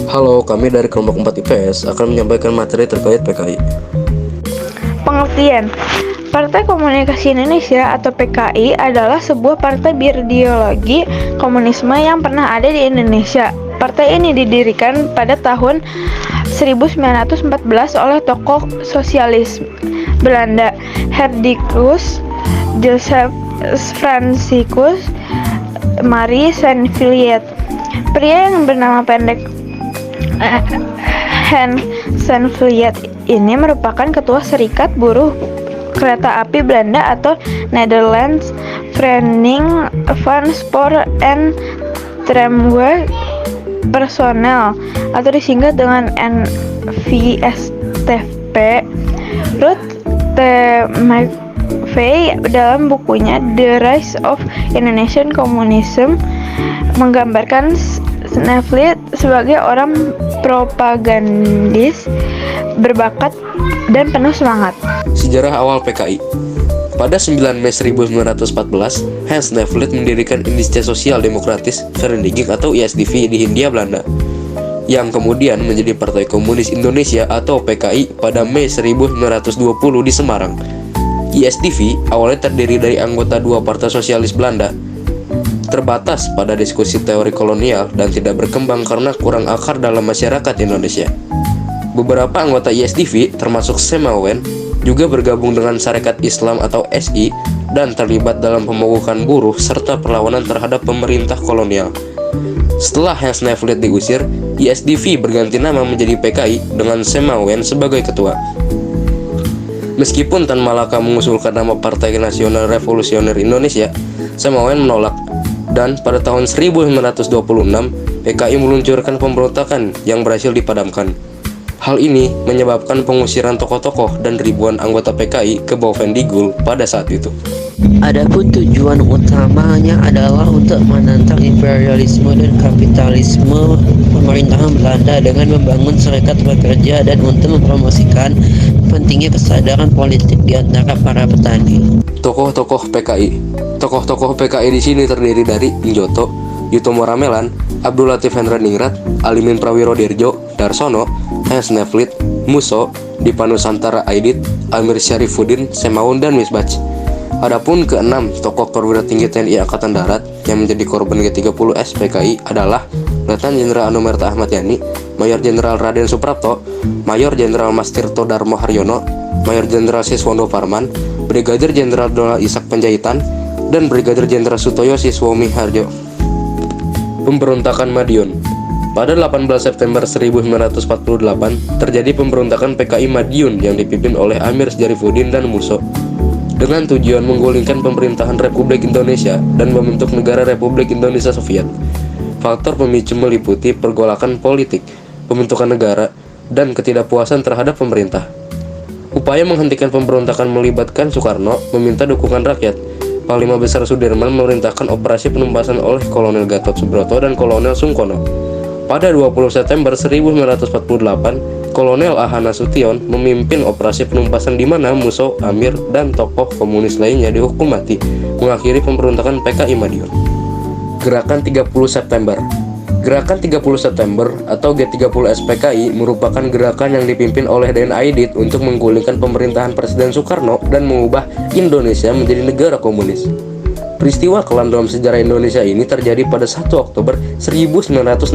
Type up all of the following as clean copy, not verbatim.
Halo, kami dari kelompok 4 IPS akan menyampaikan materi terkait PKI. Pengertian. Partai Komunikasi Indonesia atau PKI adalah sebuah partai berideologi komunisme yang pernah ada di Indonesia. Partai ini didirikan pada tahun 1914 oleh tokoh sosialis Belanda, Hendrikus Joseph Franciscus Marie Saint-Viliet. Pria yang bernama pendek Hans Saint-Viliet ini merupakan ketua Serikat Buruh Kereta Api Belanda atau Netherlands Vereniging van Spoor en Tramway Personnel atau disingkat dengan NVSTP. Ruth T. McVeigh dalam bukunya The Rise of Indonesian Communism menggambarkan Saint-Viliet sebagai orang propagandis berbakat dan penuh semangat. Sejarah awal PKI. Pada 9 Mei 1914, Hans Saint-Viliet mendirikan Indische Sosial Demokratis Vereniging atau ISDV di Hindia Belanda, yang kemudian menjadi Partai Komunis Indonesia atau PKI pada Mei 1920 di Semarang. ISDV awalnya terdiri dari anggota dua partai sosialis Belanda, terbatas pada diskusi teori kolonial dan tidak berkembang karena kurang akar dalam masyarakat Indonesia. Beberapa anggota ISDV, termasuk Semawen, juga bergabung dengan Sarekat Islam atau SI dan terlibat dalam pemogokan buruh serta perlawanan terhadap pemerintah kolonial. Setelah Hans Saint-Viliet diusir, ISDV berganti nama menjadi PKI dengan Semawen sebagai ketua. Meskipun Tan Malaka mengusulkan nama Partai Nasional Revolusioner Indonesia, Semawen menolak. Dan pada tahun 1926, PKI meluncurkan pemberontakan yang berhasil dipadamkan. Hal ini menyebabkan pengusiran tokoh-tokoh dan ribuan anggota PKI ke Bovendigul pada saat itu. Adapun tujuan utamanya adalah untuk menantang imperialisme dan kapitalisme pemerintahan Belanda dengan membangun serikat pekerja dan untuk mempromosikan pentingnya kesadaran politik di antara para petani. Tokoh-tokoh PKI. Tokoh-tokoh PKI di sini terdiri dari Njoto, Yutomo Ramelan, Abdul Latif Hendraningrat, Alimin Prawirodirjo, Darsono, Hans Saint-Viliet, Musso, Dipa Nusantara Aidit, Amir Syarifuddin, Semaun, dan Misbach. Adapun keenam tokoh perwira tinggi TNI Angkatan Darat yang menjadi korban G30S PKI adalah Letnan Jenderal Anumerta Ahmad Yani, Mayor Jenderal Raden Suprapto, Mayor Jenderal Mas Tirto Darmo Haryono, Mayor Jenderal Siswondo Parman, Brigadir Jenderal Donald Ishak Panjaitan, dan Brigadir Jenderal Sutoyo Siswomi Harjo. Pemberontakan Madiun. Pada 18 September 1948, terjadi pemberontakan PKI Madiun yang dipimpin oleh Amir Syarifuddin dan Musso, dengan tujuan menggulingkan pemerintahan Republik Indonesia dan membentuk negara Republik Indonesia Soviet. Faktor pemicu meliputi pergolakan politik, pembentukan negara, dan ketidakpuasan terhadap pemerintah. Upaya menghentikan pemberontakan melibatkan Soekarno meminta dukungan rakyat. Panglima Besar Sudirman memerintahkan operasi penumpasan oleh Kolonel Gatot Subroto dan Kolonel Sungkono. Pada 20 September 1948, Kolonel A.H. Nasution memimpin operasi penumpasan di mana Musso, Amir, dan tokoh komunis lainnya dihukum mati, mengakhiri pemberontakan PKI Madiun. Gerakan 30 September. Gerakan 30 September atau G30S PKI merupakan gerakan yang dipimpin oleh Den Aidit untuk menggulingkan pemerintahan Presiden Soekarno dan mengubah Indonesia menjadi negara komunis. Peristiwa kelam dalam sejarah Indonesia ini terjadi pada 1 Oktober 1965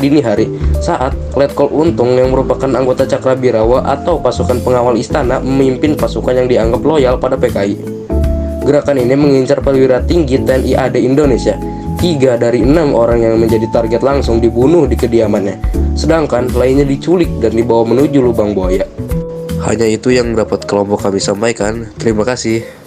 dini hari saat Letkol Untung yang merupakan anggota Cakrabirawa atau pasukan pengawal istana memimpin pasukan yang dianggap loyal pada PKI. Gerakan ini mengincar perwira tinggi TNI AD Indonesia. 3 dari 6 orang yang menjadi target langsung dibunuh di kediamannya, sedangkan lainnya diculik dan dibawa menuju lubang buaya. Hanya itu yang dapat kelompok kami sampaikan. Terima kasih.